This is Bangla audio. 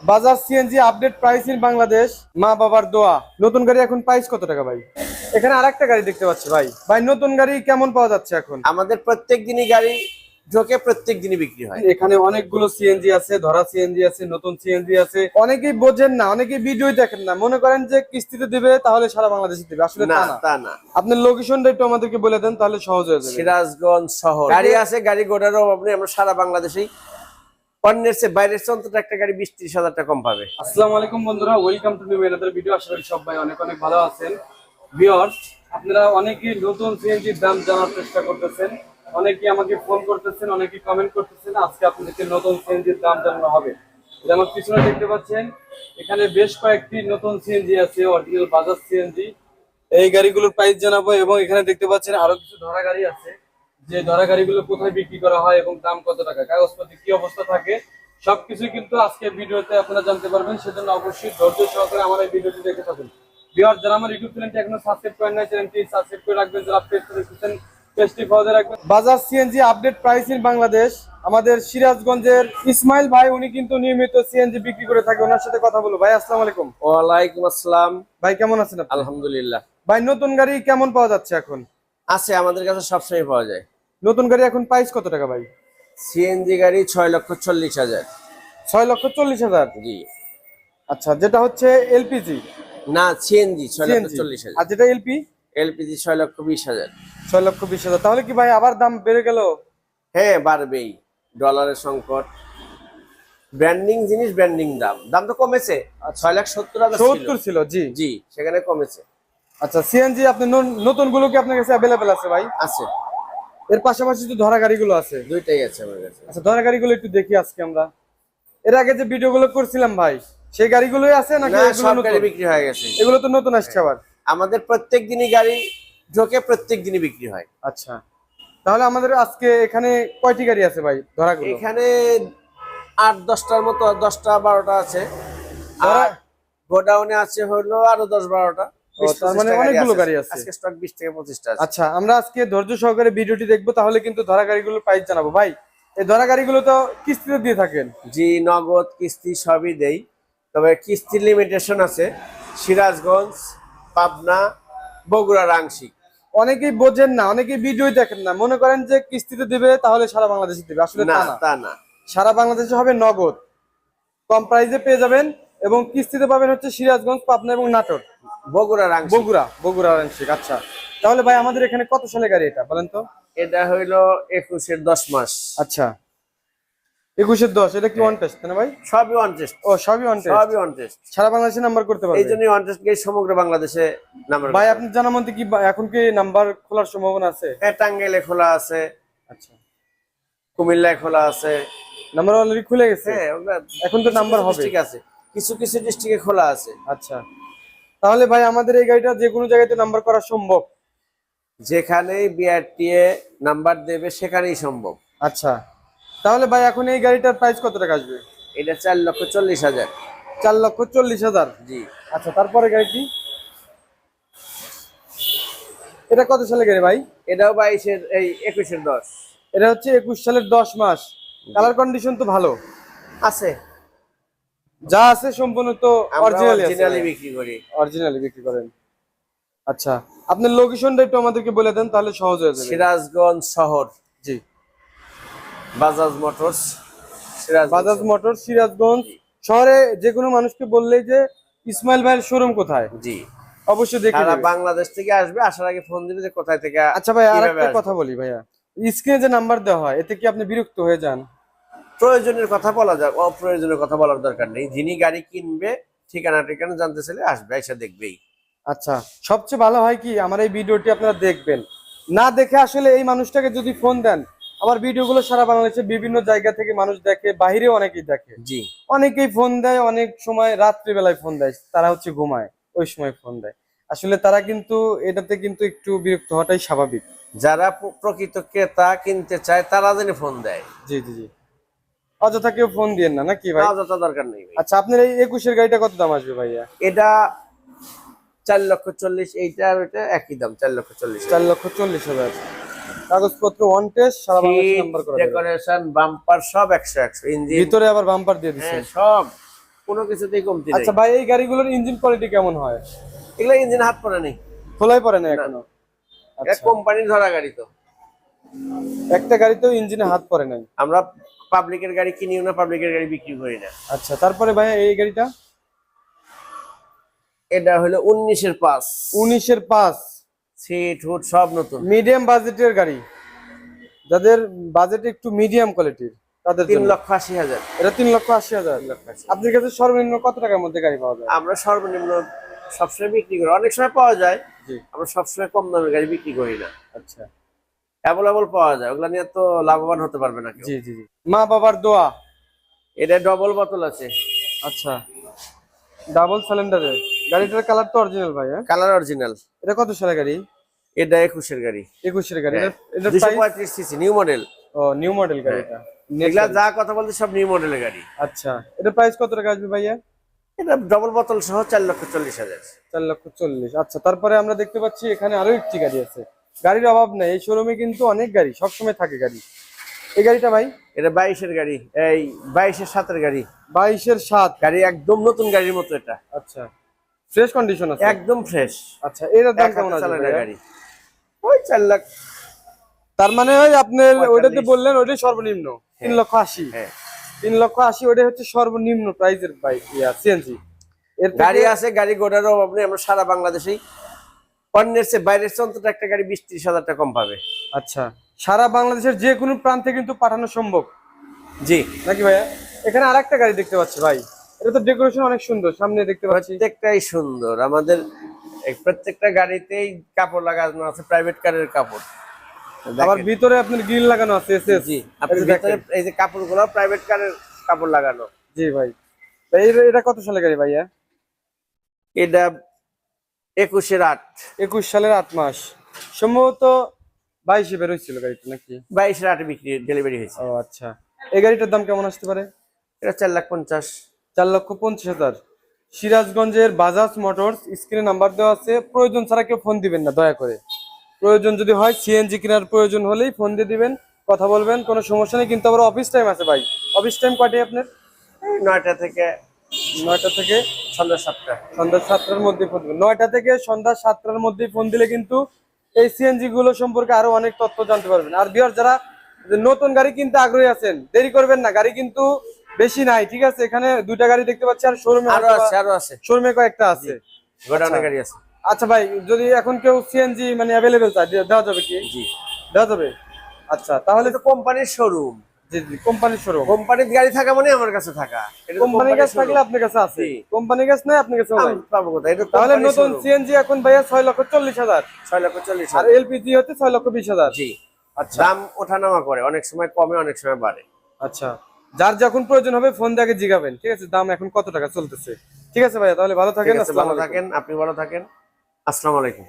Bajaj CNG update price in Bangladesh, মা বাবার দোয়া। নতুন গাড়ি এখন প্রাইস কত টাকা ভাই? এখানে আরেকটা গাড়ি দেখতে পাচ্ছি ভাই। ভাই নতুন গাড়ি কেমন পাওয়া যাচ্ছে এখন? আমাদের প্রত্যেক দিনই গাড়ি ঢোকে, প্রত্যেক দিনই বিক্রি হয়। এখানে অনেকগুলো সিএনজি আছে, ধরা সিএনজি আছে, নতুন সিএনজি আছে। অনেকেই বোঝেন না, অনেকেই ভিডিও দেখেন না, মনে করেন যে কিস্তিতে দিবে তাহলে সারা বাংলাদেশে দিবে, আসলে না, তা না। তা না। আপনার লোকেশনটা একটু আমাদেরকে বলে দেন, তাহলে সহজ হয়ে যাবে। সিরাজগঞ্জ শহর গাড়ি আছে, গাড়ি গোড়ার অভাব নেই। আমরা সারা বাংলাদেশেই অন্যের চেয়ে বাইরের চেয়ে অন্তত একটা গাড়ি 20-30 হাজার টাকা কম পাবে। আসসালামু আলাইকুম বন্ধুরা, welcome to new another video. আশা করি সবাই অনেক অনেক ভালো আছেন। ভিউয়ার্স, আপনারা অনেকেই নতুন সিএনজির দাম জানার চেষ্টা করতেছেন, অনেকেই আমাকে ফোন করতেছেন, অনেকেই কমেন্ট করতেছেন। আজকে আপনাদেরকে নতুন সিএনজির দাম জানানো হবে। যেমন পিছনে দেখতে পাচ্ছেন, এখানে বেশ কয়েকটি নতুন সিএনজি আছে, অরিজিনাল বাজাজ সিএনজি। এই গাড়িগুলোর প্রাইস জানাবো, এবং এখানে দেখতে পাচ্ছেন আরো কিছু ধরা গাড়ি আছে, যে ধরা গাড়িগুলো কোথায় বিক্রি করা হয় এবং দাম কত টাকা, কাগজপত্র কি অবস্থা থাকে, সবকিছু কিন্তু আজকে ভিডিওতে আপনারা জানতে পারবেন। সেজন্য অবশ্যই ধৈর্য সহকারে আমার এই ভিডিওটি দেখে থাকুন। ভিউয়ার, যারা আমার ইউটিউব চ্যানেলটি এখনো সাবস্ক্রাইব করেন নাই, চ্যানেলটি সাবস্ক্রাইব করে রাখবেন। যারা পেজটা দেখতেছেন, পেজটি ফলো রাখবেন। Bajaj CNG update price in Bangladesh, আমাদের সিরাজগঞ্জের ইসমাইল ভাই, উনি কিন্তু নিয়মিত সিএনজি বিক্রি করে থাকে। ওনার সাথে কথা বলবো। ভাই আসসালামু আলাইকুম। ওয়ালাইকুম আসসালাম। ভাই কেমন আছেন আপনি? আলহামদুলিল্লাহ। ভাই নতুন গাড়ি কেমন পাওয়া যাচ্ছে এখন? আছে, আমাদের কাছে সবসময় পাওয়া যায়। নতুন গাড়ি এখন প্রাইস কত টাকা ভাই? সিএনজি গাড়ি 6,40,000। 6,40,000। জি। আচ্ছা, যেটা হচ্ছে এলপিজি? না, সিএনজি সিএনজি। 6,40,000। আর যেটা এলপি? এলপিজি 6,20,000। 6,20,000। তাহলে কি ভাই আবার দাম বেড়ে গেল? হ্যাঁ, বাড়বেই। ডলারের সংকট, ব্র্যান্ডিং জিনিস, ব্র্যান্ডিং দাম দাম তো কমেছে। 6,70,000 70 ছিল, জি। জি, সেখানে কমেছে। আচ্ছা, সিএনজি আপনি নতুন গুলো কি আপনার কাছে অ্যাভেলেবেল আছে ভাই? আছে, এর পাশাপাশি তো ধরা গাড়িগুলো আছে। দুইটাই আছে আমার কাছে। আচ্ছা, ধরা গাড়িগুলো একটু দেখি আজকে আমরা। এর আগে যে ভিডিওগুলো করছিলাম ভাই, সেই গাড়িগুলোই আছে নাকি না, এগুলো সব নতুন? গাড়ি বিক্রি হয়ে গেছে। এগুলো তো নতুন আসছে আবার। আমাদের প্রত্যেক দিনই গাড়ি ঢোকে, প্রত্যেক দিনই বিক্রি হয়। আচ্ছা, তাহলে আমাদের আজকে এখানে কয়টি গাড়ি আছে ভাই ধরাগুলো? এখানে 8-10টার মতো, 10টা-12টা আছে। ধরা, আর গোডাউনে আছে হলো আরো 10-12টা। তার মানে অনেকগুলো গাড়ি আছে। আজকে স্টক 20-25টা আছে। আচ্ছা, আমরা আজকে ধৈর্য সহকারে ভিডিওটি দেখবো, তাহলে কিন্তু ধরা গাড়িগুলোর প্রাইস জানাবো। ভাই, এই ধরা গাড়িগুলো তো কিস্তিতে দিয়ে থাকেন? জি, নগদ কিস্তি সবই দেই, তবে কিস্তির লিমিটেশন আছে। সিরাজগঞ্জ, পাবনা, বগুড়ার আংশিক। অনেকেই বোঝেন না, অনেকেই ভিডিও দেখেন না, মনে করেন যে কিস্তিতে দিবে তাহলে সারা বাংলাদেশে দিবে, আসলে না, তা না। তা না। সারা বাংলাদেশে হবে নগদ, কম প্রাইসে পেয়ে যাবেন, এবং কিস্তিতে পাবেন হচ্ছে সিরাজগঞ্জ, পাবনা এবং নাটোর। বগুড়ার আংশিক। বগুড়ার আংশিক। আচ্ছা, তাহলে ভাই আমাদের এখানে কত সালে গাড়ি এটা বলেন তো? এটা হইলো 21-এর 10 মাস। আচ্ছা, 21-এর 10। এটা কি ওয়ান টেস্ট না ভাই? সবই ওয়ান টেস্ট। ও, সবই ওয়ান টেস্ট। সবই ওয়ান টেস্ট। সারা বাংলাদেশে নাম্বার করতে এই পারবে? জন্যই ওয়ান টেস্ট গাড়ি সমগ্র বাংলাদেশে নাম্বার। ভাই আপনার জানার মধ্যে কি এখন কি নাম্বার খোলার সম্ভাবনা আছে? হ্যাঁ, টাঙ্গাইলে খোলা আছে, আচ্ছা, কুমিল্লায় খোলা আছে। নাম্বার অলরেডি খুলে গেছে? হ্যাঁ, ওগুলা এখন তো নাম্বার হবে। ঠিক আছে, কিছু কিছু ডিস্ট্রিক্টে খোলা আছে। আচ্ছা, তাহলে ভাই আমাদের এই গাড়িটা যে কোনো জায়গাতে নাম্বার করা সম্ভব? যেখানেই বিআরটিএ নাম্বার দেবে সেখানেই সম্ভব। আচ্ছা, তাহলে ভাই এখন এই গাড়িটার প্রাইস কত টাকা আসবে? এটা 4,40,000। 4,40,000। জি। আচ্ছা, তারপরে গাড়িটি, এটা কত সালে গাড়ি ভাই? এটাও 22-এর, এই 21-এর 10। এটা হচ্ছে 21 সালের 10 মাস। কালার কন্ডিশন তো ভালো আছে। যা আছে সম্পূর্ণ তো আমরা অরিজিনালি অরিজিনালি বিক্রি করি। অরিজিনালি বিক্রি করেন। আচ্টা, আপনার লোকেশনটা একটু আমাদেরকে বলে দেন, তাহলে সহজ হয়ে যাবে। সিরাজগঞ্জ শহর। জি। বাজাজ মোটরস, বাজাজ মোটর, সিরাজগঞ্জ শহরে যে কোনো মানুষকে বললেই যে ইসমাইল ভাইয়ের শোরুম কোথায়, জি, অবশ্যই দেখে সারা নেবে। বাংলাদেশ থেকে আসবে, আসার আগে ফোন দিবে যে কোথায় থেকে। আচ্ছা ভাই, কিভাবে আরেকটা আসবে। কথা বলি ভাইয়া, স্ক্রিনে যে নাম্বার দেওয়া হয় এতে কি আপনি বিরক্ত হয়ে যান? প্রয়োজনের কথা বলা যাক, অপ্রয়োজনের কথা বলার দরকার নেই। যিনি গাড়ি কিনবে ঠিকানা ঠিকানা জানতে চাইলে আসবে, এসে দেখবেই। আচ্ছা, সবচেয়ে ভালো হয় কি আমার এই ভিডিওটি আপনারা দেখবেন, না দেখে আসলে এই মানুষটাকে যদি ফোন দেন, আমার ভিডিওগুলো সারা বাংলাদেশে বিভিন্ন জায়গা থেকে মানুষ দেখে, বাহিরেও অনেকেই দেখে। জি। অনেকেই ফোন দেয়, অনেক সময় রাত্রিবেলায় ফোন দেয়, তারা হচ্ছে ঘুমায়, ওই সময় ফোন দেয়। আসলে তারা কিন্তু এটাতে কিন্তু একটু বিরক্ত হওয়াটাই স্বাভাবিক। যারা প্রকৃত ক্রেতা কিনতে চায় তারা যেন ফোন দেয়। জি জি জি, অযথা কেউ ফোন দিয়েন না, নাকি ভাই? অযথা দরকার নেই ভাই। আচ্ছা, আপনার এই 21-এর গাড়িটা কত দাম আসবে ভাইয়া? এটা 4,40,000, এইটা আর ওইটা একই দাম, 4,40,000। 4,40,000। কাগজপত্র ওয়ান টেস্ট, সারা বাংলাদেশে নাম্বার করা যাবে। ডেকোরেশন, বাম্পার সব 100-100। ইঞ্জিন ভিতরে আবার বাম্পার দিয়ে দিচ্ছেন? সব কোনো কিছুতেই কমতি নেই। আচ্ছা ভাই, এই গাড়িগুলোর ইঞ্জিন কোয়ালিটি কেমন হয়? এগুলো ইঞ্জিন হাত পড়ে নেই, খোলাই পড়ে না এখনো? এটা কোম্পানির ধরা গাড়ি। তো একটা গাড়িতেও ইঞ্জিনে হাত পড়ে নাই। আমরা পাবলিকের গাড়ি কিনিও না, পাবলিকের গাড়ি বিক্রি করি না। আচ্ছা, তারপরে ভাই এই গাড়িটা? এটা হলো 19-এর পাস। 19-এর পাস, সিট হুড সব নতুন। মিডিয়াম বাজেটের গাড়ি, যাদের বাজেট একটু মিডিয়াম কোয়ালিটির তাদের জন্য। 3,80,000। এটা 3,80,000। আপনার কাছে সর্বনিম্ন কত টাকার মধ্যে গাড়ি পাওয়া যায়? আমরা সর্বনিম্ন সবসময় বিক্রি করি, অনেক সময় পাওয়া যায়। জি। আমরা সবসময় কম দামের গাড়ি বিক্রি করি না। আচ্ছা, অ্যাভেলেবল পাওয়া যায়, ওগুলা নিয়ে তো লাভবান হতে পারবে না কেউ। জি জি জি। মা বাবার দোয়া। এটা ডবল বোতল আছে। আচ্ছা, ডাবল সিলিন্ডারের গাড়িটার কালার তো অরিজিনাল ভাই? হ্যাঁ, কালার অরিজিনাল। এটা কত সালের গাড়ি? এটা 21-এর গাড়ি। 21-এর গাড়ি। হ্যাঁ। এটা প্রাইস? 235 CC new model. ও, নিউ মডেল গাড়িটা। এগুলা যা কথা বলতে সব নিউ মডেলের গাড়ি। আচ্ছা, এটা প্রাইস কত টাকা আসবে ভাইয়া? এটা ডবল বোতল সহ 4,40,000। 4,40,000। আচ্ছা, তারপরে আমরা দেখতে পাচ্ছি এখানে আরো একটি গাড়ি আছে। গাড়ির অভাব নেই এই শোরুমে, কিন্তু অনেক গাড়ি সবসময় থাকে গাড়ি। এই গাড়িটা ভাই? এটা 22-এর গাড়ি, এই 22-এর 7-এর গাড়ি। 22-এর 7 গাড়ি একদম নতুন গাড়ির মতো এটা। আচ্ছা, ফ্রেশ কন্ডিশন আছে একদম ফ্রেশ। আচ্ছা, এটার দাম কেমন আছে চালানো ভাইয়া? গাড়ি ওই 4 লাখ। তার মানে ওই আপনার 45 ওইটাতে বললেন ওইটাই সর্বনিম্ন 3,80,000। হ্যাঁ, 3,80,000 ওইটা হচ্ছে সর্বনিম্ন প্রাইসের বাইক, সিএনজি। এর গাড়ি আছে, গাড়ি গোড়ার অভাব নেই। আমরা সারা বাংলাদেশেই অন্যের চেয়ে বাইরের চেয়ে অন্তত একটা গাড়ি 20-30 হাজার টাকা কম পাবে। আচ্ছা, সারা বাংলাদেশের যে কোনো প্রান্তে কিন্তু পাঠানো সম্ভব জি। নাকি ভাইয়া? এখানে আরেকটা গাড়ি দেখতে পাচ্ছি ভাই, এটা তো ডেকোরেশন অনেক সুন্দর, সামনে দেখতে পাচ্ছি। প্রত্যেকটাই সুন্দর। আমাদের এই প্রত্যেকটা গাড়িতেই কাপড় লাগানো আছে, প্রাইভেট কারের কাপড়। আবার ভিতরে আপনার গ্রিল লাগানো আছে এসএস। জি, আপনি ভিতরে এই যে কাপড়গুলো প্রাইভেট কারের কাপড় লাগানো। জি ভাই। এটা কত সালের গাড়ি ভাইয়া? এটা 21-এর 8। 21 সালের 8 মাস, সম্ভবত 22-এ বের হয়েছিল গাড়িটা নাকি? 22-এর 8 বিক্রি ডেলিভারি হয়েছে। ও আচ্ছা, এই গাড়িটার দাম কেমন আসতে পারে? এটা 4,50,000। 4,50,000। সিরাজগঞ্জের বাজাজ মোটরস, স্ক্রিনে নাম্বার দেওয়া আছে। প্রয়োজন ছাড়া কেউ ফোন দিবেন না দয়া করে। প্রয়োজন যদি হয়, সিএনজি কেনার প্রয়োজন হলেই ফোন দিয়ে দিবেন, কথা বলবেন, কোনো সমস্যা নেই। কিন্তু আবার অফিস টাইম আছে ভাই। অফিস টাইম কয়টায় আপনার? 9টা থেকে 9টা থেকে সন্ধ্যা 7টা। সন্ধ্যা 7টার মধ্যে ফোন দিবেন। 9টা থেকে সন্ধ্যা 7টার মধ্যে ফোন দিলে কিন্তু এই সিএনজি গুলো সম্পর্কে আরো অনেক তথ্য জানতে পারবেন। আর ভিউয়ার যারা নতুন গাড়ি কিনতে আগ্রহী আছেন, দেরি করবেন না, গাড়ি কিন্তু বেশি নাই, ঠিক আছে? এখানে 2টা গাড়ি দেখতে পাচ্ছি, আর শোরুমে আরো আছে শোরুমে কয়েকটা আছে। গোডাউনে গাড়ি আছে। আচ্ছা ভাই, যদি এখন কেউ সিএনজি মানে অ্যাভেলেবেল চায়, দেওয়া যাবে কি? জি, দেওয়া যাবে। আচ্ছা, তাহলে এটা তো কোম্পানির শোরুম। জি জি, কোম্পানির শোরুম। কোম্পানির গাড়ি থাকা মানে আমার কাছে থাকা। এটা তো কোম্পানির গ্যাস থাকলে আপনার কাছে আছে, জি। কোম্পানির গ্যাস নাই আপনার কাছে নাই। আমি পাবো কোথায়? এটা তাহলে কোম্পানির নতুন শোরুম। সিএনজি এখন ভাইয়া 6,40,000, 6,40,000। আর এলপিজি হচ্ছে 6,20,000। জি। আচ্ছা দাম ওঠানামা করে, অনেক সময় কমে, অনেক সময় বাড়ে। আচ্ছা, যার যখন প্রয়োজন হবে ফোন দিয়ে আগে জিগাবেন, ঠিক আছে? দাম এখন কত টাকা চলতেছে। ঠিক আছে ভাইয়া, তাহলে ভালো থাকেন। ঠিক আছে, ভালো আসসালামু আলাইকুম। থাকেন, আপনি ভালো থাকেন। আসসালামু আলাইকুম।